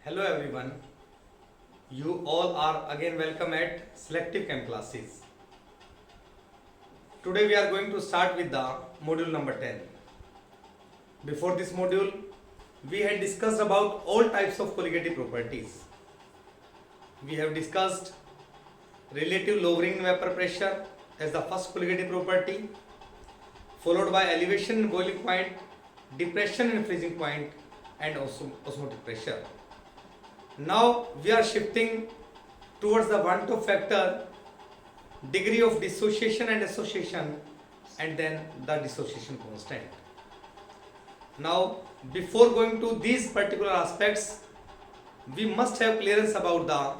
Hello everyone, you all are again welcome at Selective Chem classes. Today we are going to start with the module number 10. Before this module, we had discussed about all types of colligative properties. We have discussed relative lowering in vapor pressure as the first colligative property, followed by elevation in boiling point, depression in freezing point, and osmotic pressure. Now we are shifting towards the one-two factor, degree of dissociation and association, and then the dissociation constant. Now before going to these particular aspects, we must have clearance about the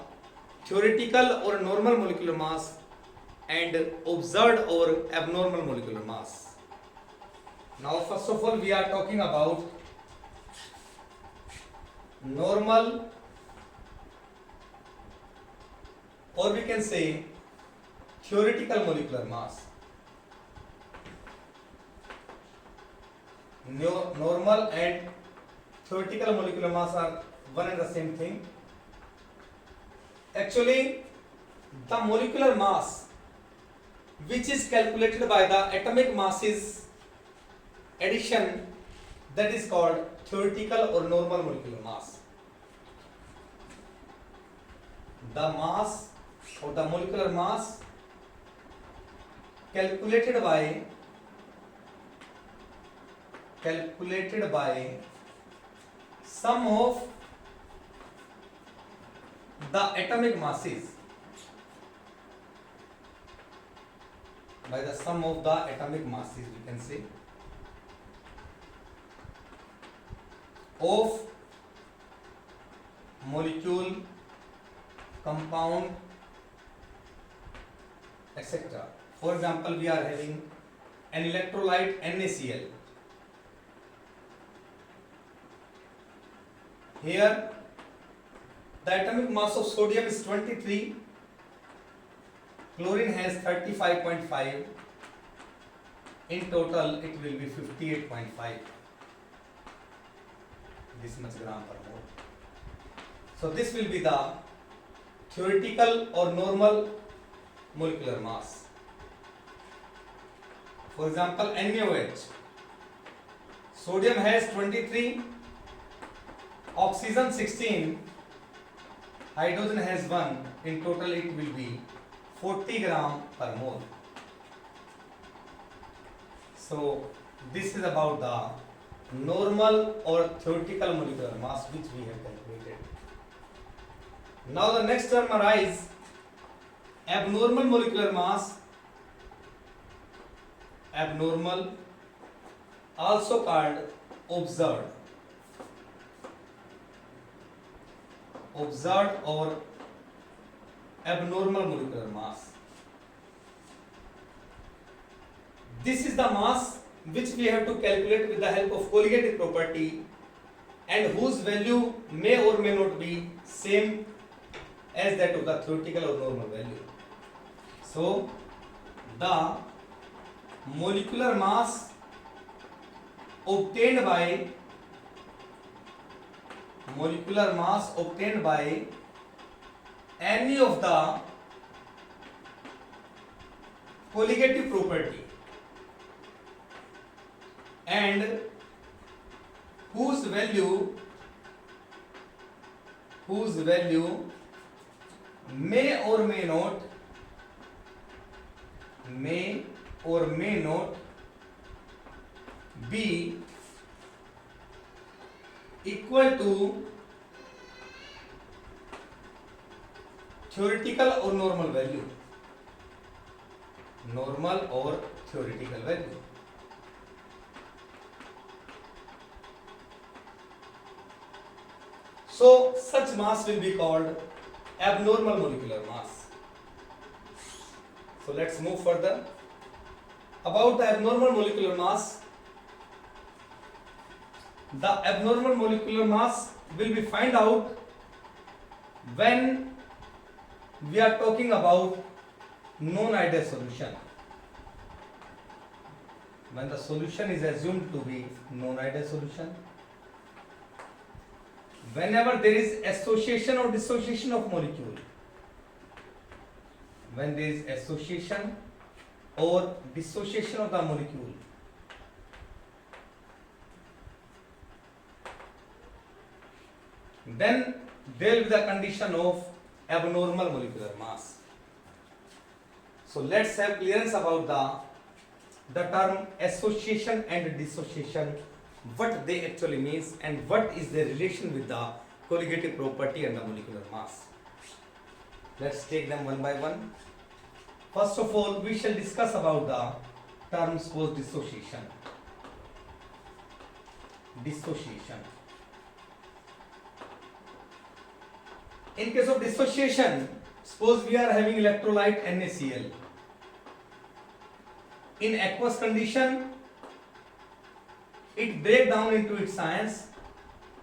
theoretical or normal molecular mass and observed or abnormal molecular mass. Now first of all we are talking about normal, or we can say theoretical molecular mass. Normal and theoretical molecular mass are one and the same thing. Actually, the molecular mass which is calculated by the atomic masses addition, that is called theoretical or normal molecular mass. The mass or the molecular mass calculated by sum of the atomic masses, by the sum of the atomic masses, we can say, of molecule, compound, etc. For example, we are having an electrolyte NaCl. Here the atomic mass of sodium is 23, chlorine has 35.5, in total it will be 58.5, this much gram per mole. So this will be the theoretical or normal molecular mass. For example, NaOH, sodium has 23, oxygen 16, hydrogen has 1, in total it will be 40 gram per mole. So this is about the normal or theoretical molecular mass which we have calculated. Now the next term arises abnormal molecular mass, abnormal, also called observed or abnormal molecular mass. This is the mass which we have to calculate with the help of colligative property and whose value may or may not be same as that of the theoretical or normal value. So the molecular mass obtained by any of the colligative property and whose value may or may not be equal to theoretical or normal value, normal or theoretical value. So such mass will be called abnormal molecular mass. So let's move further. About the abnormal molecular mass, the abnormal molecular mass will be find out when we are talking about non-ideal solution. When the solution is assumed to be non-ideal solution, whenever there is association or dissociation of molecule, when there is association or dissociation of the molecule, then there will be the condition of abnormal molecular mass. So let's have clearance about the term association and dissociation, what they actually means and what is their relation with the colligative property and the molecular mass. Let's take them one by one. First of all, we shall discuss about the term suppose dissociation. Dissociation. In case of dissociation, suppose we are having electrolyte NaCl. In aqueous condition, it breaks down into its ions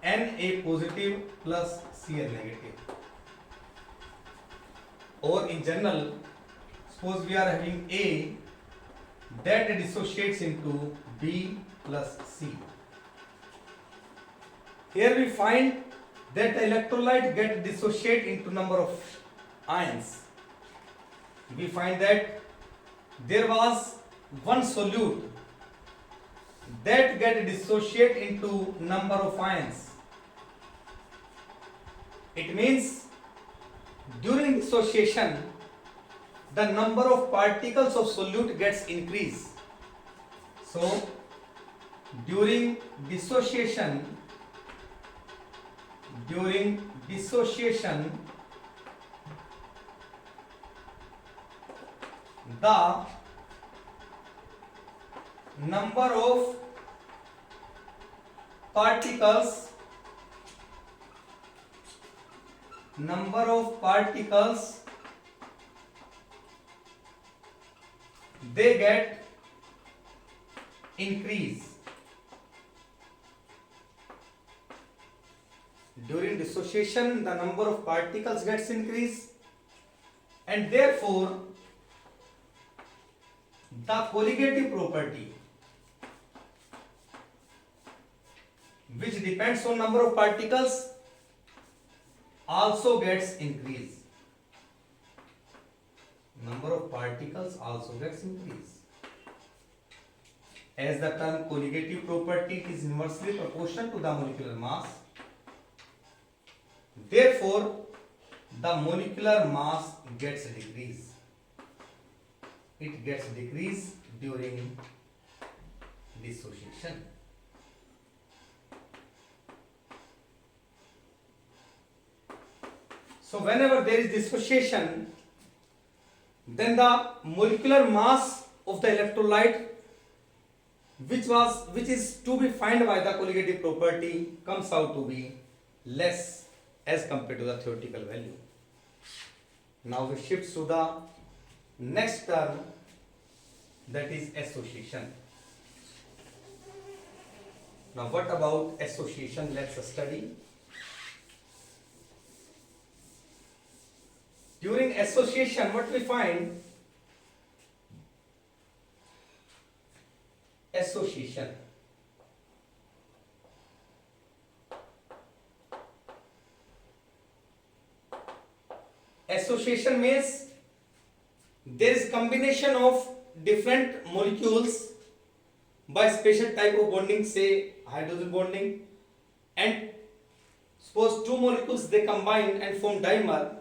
Na positive plus Cl negative. Or in general, suppose we are having A that dissociates into B plus C. Here we find that the electrolyte get dissociate into number of ions. We find that there was one solute that get dissociate into number of ions. It means during dissociation the number of particles of solute gets increased. So during dissociation the number of particles they get increased. During dissociation the number of particles gets increased and therefore the colligative property which depends on number of particles also gets increased. Number of particles also gets increased. As the term colligative property is inversely proportional to the molecular mass, therefore the molecular mass gets decreased. It gets decreased during dissociation. So whenever there is dissociation, then the molecular mass of the electrolyte which is to be found by the colligative property comes out to be less as compared to the theoretical value. Now we shift to the next term, that is association. Now what about association? Let's study. During association, what we find? Association. Association means there is combination of different molecules by special type of bonding, say hydrogen bonding, and suppose two molecules they combine and form dimer.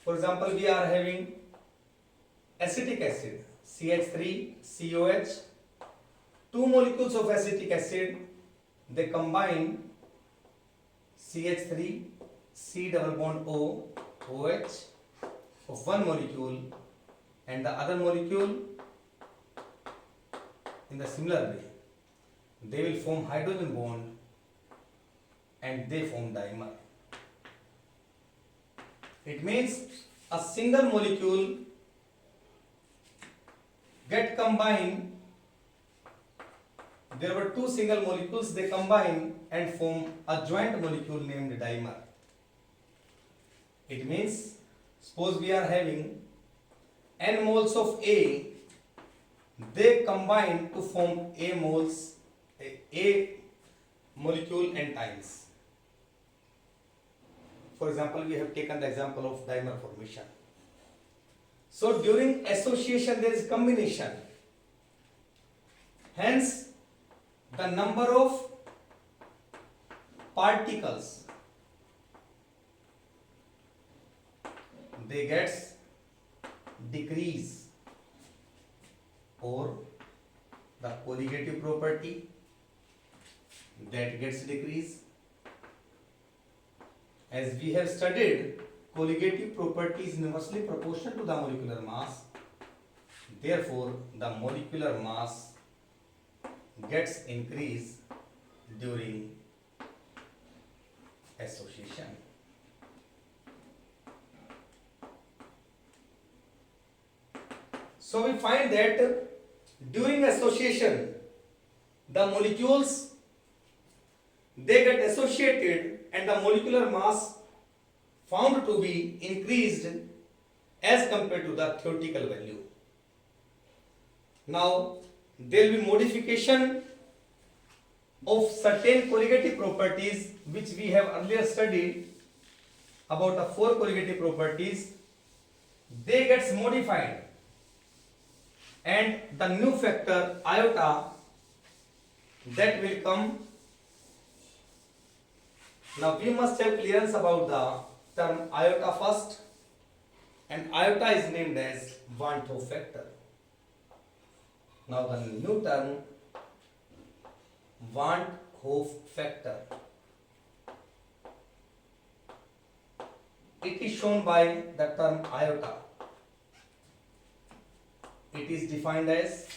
For example, we are having acetic acid CH3COH. Two molecules of acetic acid they combine CH3 C double bond O OH of one molecule, and the other molecule in the similar way they will form hydrogen bond and they form dimer. It means a single molecule get combined. There were two single molecules, they combine and form a joint molecule named dimer. It means suppose we are having n moles of A, they combine to form A molecule n times. For example, we have taken the example of dimer formation. So during association there is combination. Hence, the number of particles they gets decrease, or the colligative property that gets decrease. As we have studied, colligative property is inversely proportional to the molecular mass. Therefore, the molecular mass gets increased during association. So we find that during association, the molecules they get associated and the molecular mass found to be increased as compared to the theoretical value. Now, there will be modification of certain colligative properties which we have earlier studied about the 4 colligative properties. They gets modified and the new factor iota that will come. Now we must have clearance about the term iota first, and iota is named as Van 't Hoff factor. Now the new term Van 't Hoff factor, it is shown by the term iota. It is defined as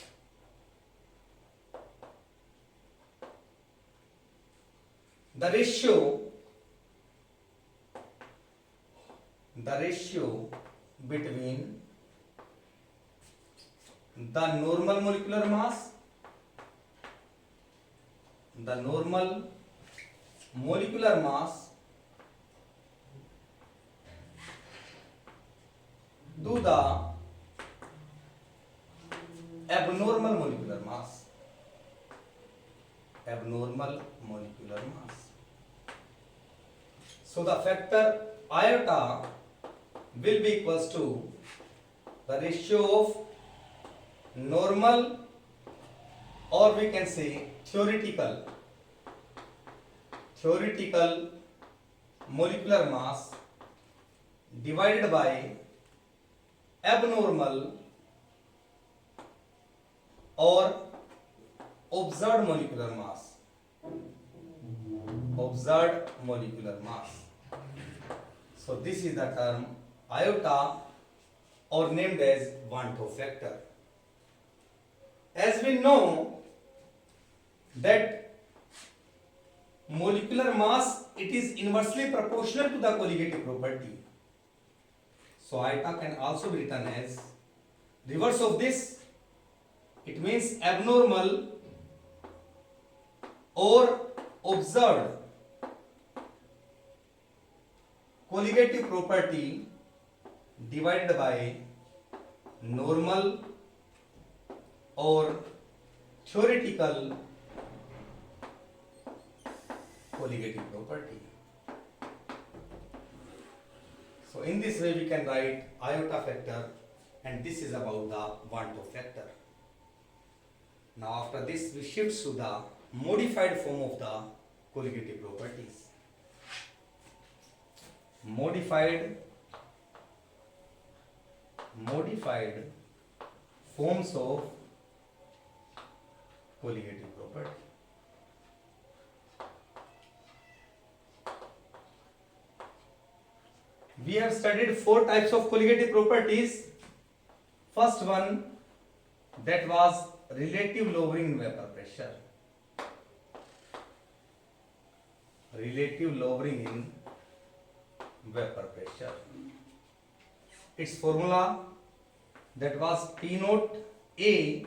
the ratio between the normal molecular mass to the abnormal molecular mass. So the factor iota will be equals to the ratio of normal, or we can say theoretical molecular mass divided by abnormal or observed molecular mass. So this is the term iota, or named as Van 't Hoff factor. As we know that molecular mass, it is inversely proportional to the colligative property. So iota can also be written as reverse of this. It means abnormal or observed colligative property divided by normal or theoretical colligative property. So in this way we can write iota factor, and this is about the Van 't Hoff factor. Now after this we shift to the modified form of the colligative properties. Modified forms of colligative property. We have studied 4 types of colligative properties. First one, that was relative lowering in vapor pressure. Its formula, that was P naught A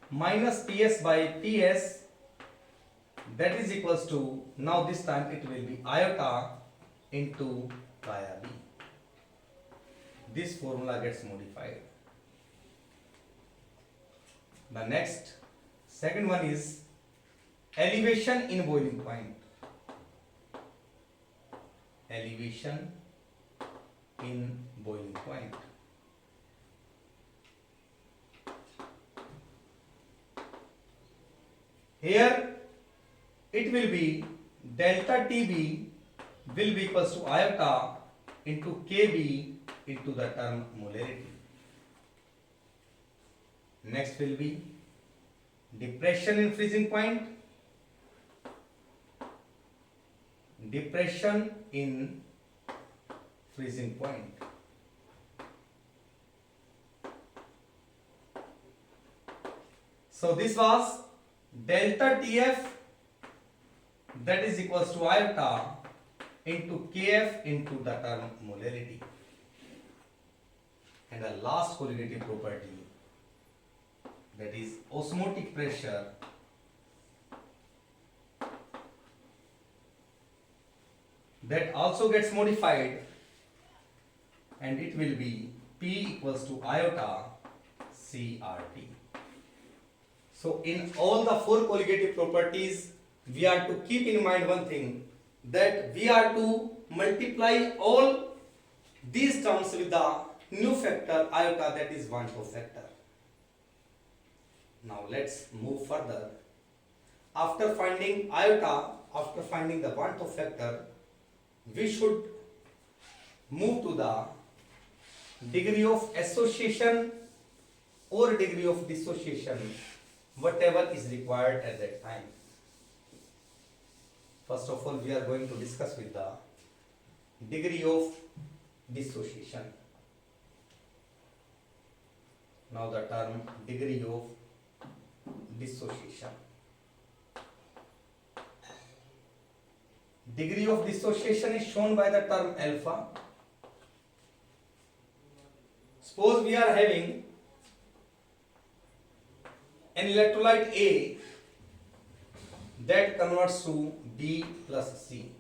minus PS by PS, that is equals to, now this time it will be iota into chi B. This formula gets modified. The next, second one is elevation in boiling point. elevation in boiling point. Here it will be delta TB will be equals to iota into KB into the term molarity. Next will be depression in freezing point. Depression in freezing point. So this was delta TF, that is equals to iota into KF into the term molarity. And the last colligative property, that is osmotic pressure, that also gets modified, and it will be P equals to iota CRT. So in all the four colligative properties, we are to keep in mind one thing, that we are to multiply all these terms with the new factor iota, that is Van 't Hoff factor. Now let's move further. After finding iota, after finding the Van 't Hoff factor, we should move to the degree of association or degree of dissociation, whatever is required at that time. First of all, we are going to discuss with the degree of dissociation. Now the term degree of dissociation. Degree of dissociation is shown by the term alpha. Suppose we are having an electrolyte A that converts to B plus C.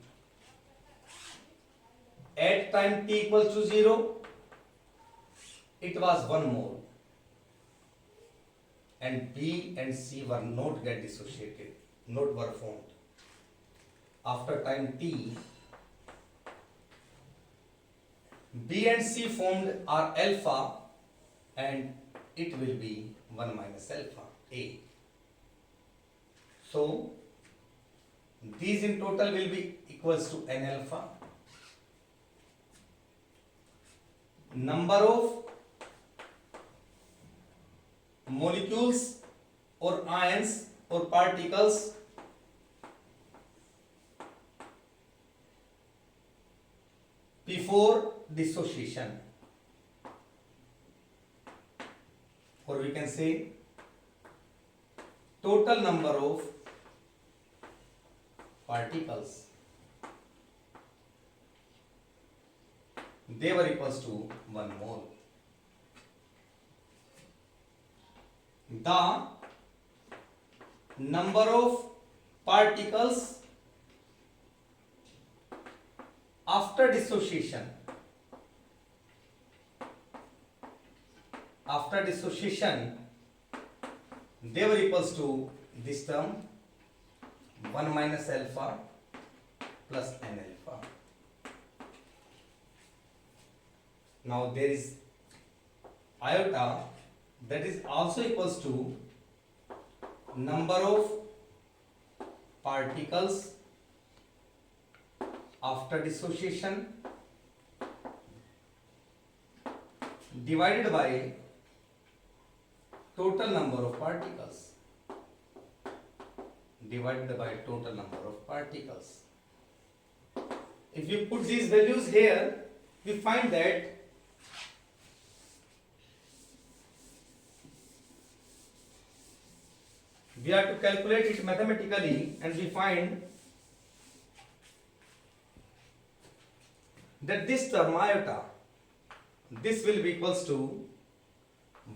At time t equals to 0, it was 1 mole, and B and C were not get dissociated, not were formed. After time t, B and C formed are alpha, and it will be 1 minus alpha A. So these in total will be equals to n alpha. Number of molecules or ions or particles before dissociation, or we can say total number of particles, they were equals to 1 mole. The number of particles after dissociation, they were equals to this term 1 minus alpha plus n alpha. Now there is iota, that is also equals to number of particles after dissociation divided by total number of particles, If you put these values here, we find that we have to calculate it mathematically, and we find that this term iota, this will be equals to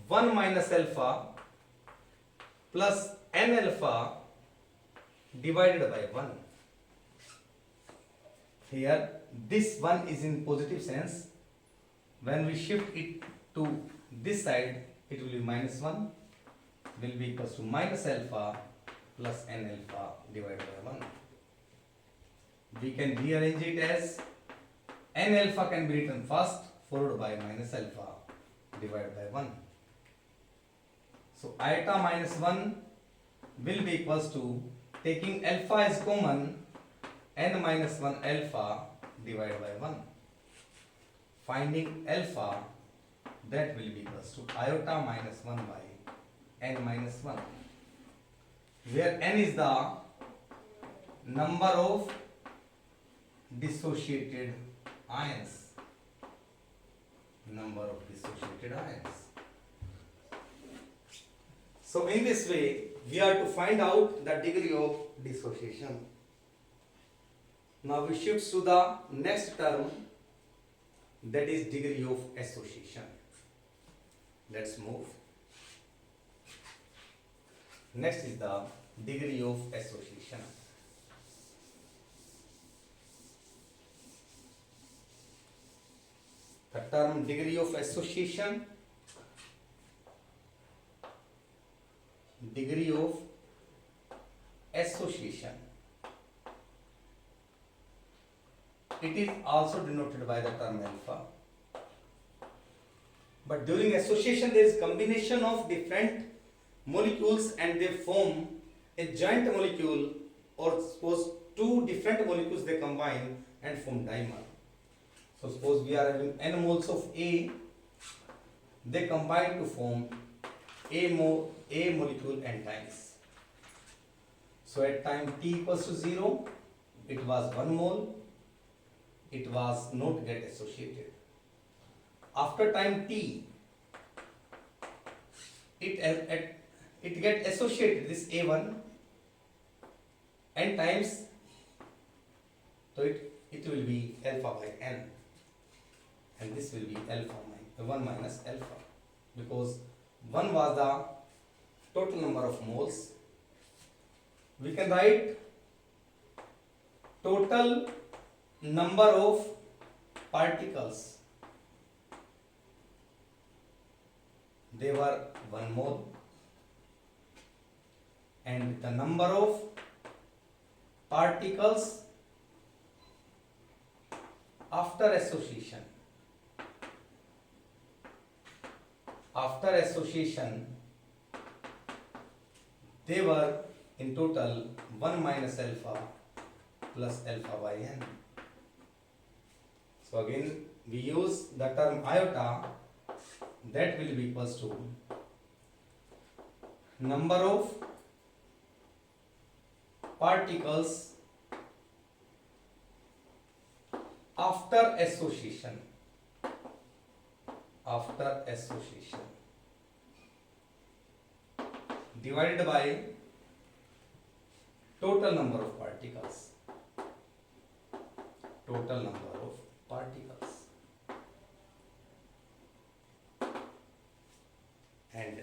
1 minus alpha plus n alpha divided by 1. Here this 1 is in positive sense. When we shift it to this side, it will be minus 1, will be equals to minus alpha plus n alpha divided by 1. We can rearrange it as n alpha can be written first, followed by minus alpha divided by 1. So iota minus 1 will be equals to, taking alpha as common, n minus 1 alpha divided by 1. Finding alpha, that will be equals to iota minus 1 by n minus 1, where n is the number of dissociated ions. Number of dissociated ions. So in this way, we are to find out the degree of dissociation. Now we shift to the next term, that is degree of association. Let's move. Next is the degree of association. The term degree of association, degree of association, it is also denoted by the term alpha. But during association there is combination of different molecules and they form a joint molecule, or suppose two different molecules they combine and form dimer. So suppose we are having n moles of A, they combine to form A molecule n times. So at time t equals to 0, it was 1 mole, it was not get associated. After time t, it get associated, this A1 n times, so it will be alpha by n, and this will be alpha 1 minus alpha, because 1 was the total number of moles. We can write total number of particles, they were 1 mole, and the number of particles after association. After association, they were in total 1 minus alpha plus alpha by n. So again we use the term iota, that will be equals to number of particles after association. After association divided by total number of particles. Total number of particles. And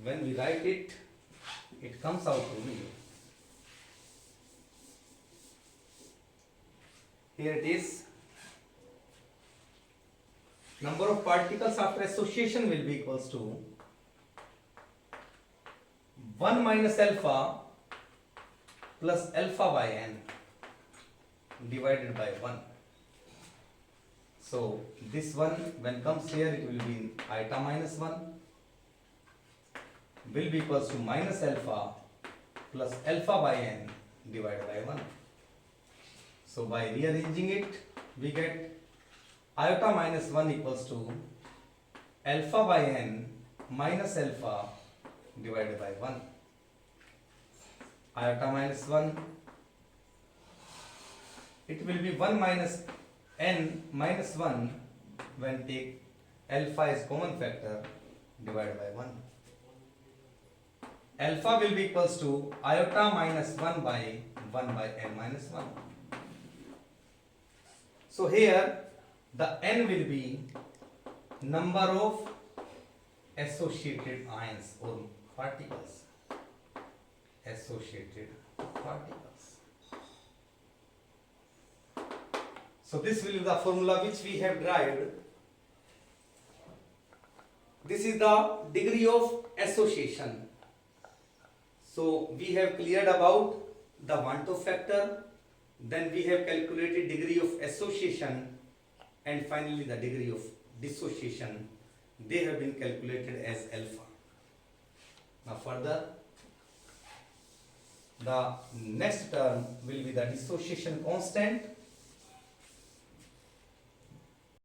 when we write it, it comes out to be, here it is, number of particles after association will be equals to 1 minus alpha plus alpha by n divided by 1. So this one, when comes here, it will be iota minus 1 will be equals to minus alpha plus alpha by n divided by 1. So by rearranging it, we get iota minus 1 equals to alpha by n minus alpha divided by 1. Iota minus 1, it will be 1 minus n minus 1 when take alpha as common factor divided by 1. Alpha will be equals to iota minus 1 by n minus 1. So here the n will be number of associated ions or particles. Associated particles. So this will be the formula which we have derived. This is the degree of association. So we have cleared about the Van't factor, then we have calculated degree of association and finally the degree of dissociation, they have been calculated as alpha. Now further, the next term will be the dissociation constant,